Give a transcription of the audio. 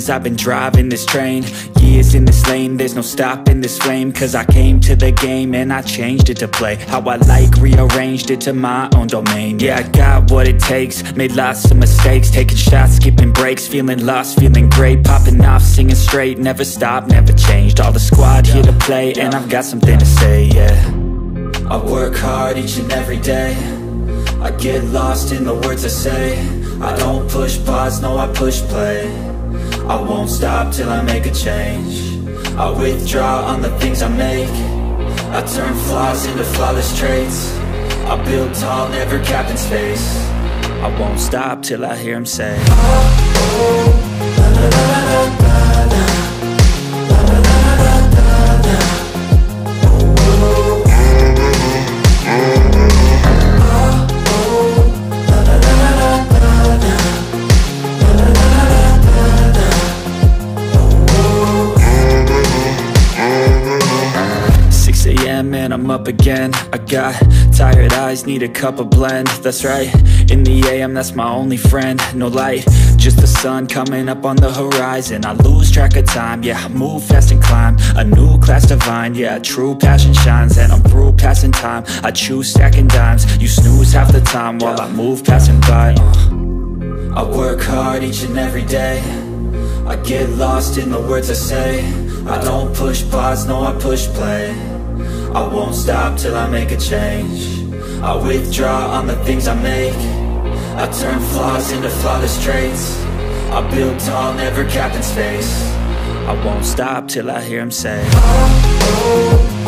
things. I've been driving this train, years in this lane, there's no stopping this flame. Cause I came to the game and I changed it to play how I like, rearranged it to my own domain. Yeah, I got what it takes, made lots of mistakes, taking shots, skipping breaks, feeling lost, feeling great, popping off, singing straight, never stopped, never changed. All the squad here to play, and I've got something to say, yeah. I work hard each and every day, I get lost in the words I say. I don't push pause, no I push play. I won't stop till I make a change. I withdraw on the things I make. I turn flaws into flawless traits. I build tall, never capped in space. I won't stop till I hear him say, oh, oh, la, la, la, la, la, la. And I'm up again. I got tired eyes, need a cup of blend. That's right, in the AM, that's my only friend. No light, just the sun coming up on the horizon. I lose track of time, yeah, I move fast and climb a new class divine, yeah, true passion shines. And I'm through passing time, I choose stacking dimes. You snooze half the time while I move passing by. I work hard each and every day, I get lost in the words I say. I don't push pause, no I push play. I won't stop till I make a change. I withdraw on the things I make. I turn flaws into flawless traits. I build tall, never capped in space. I won't stop till I hear him say, oh, oh.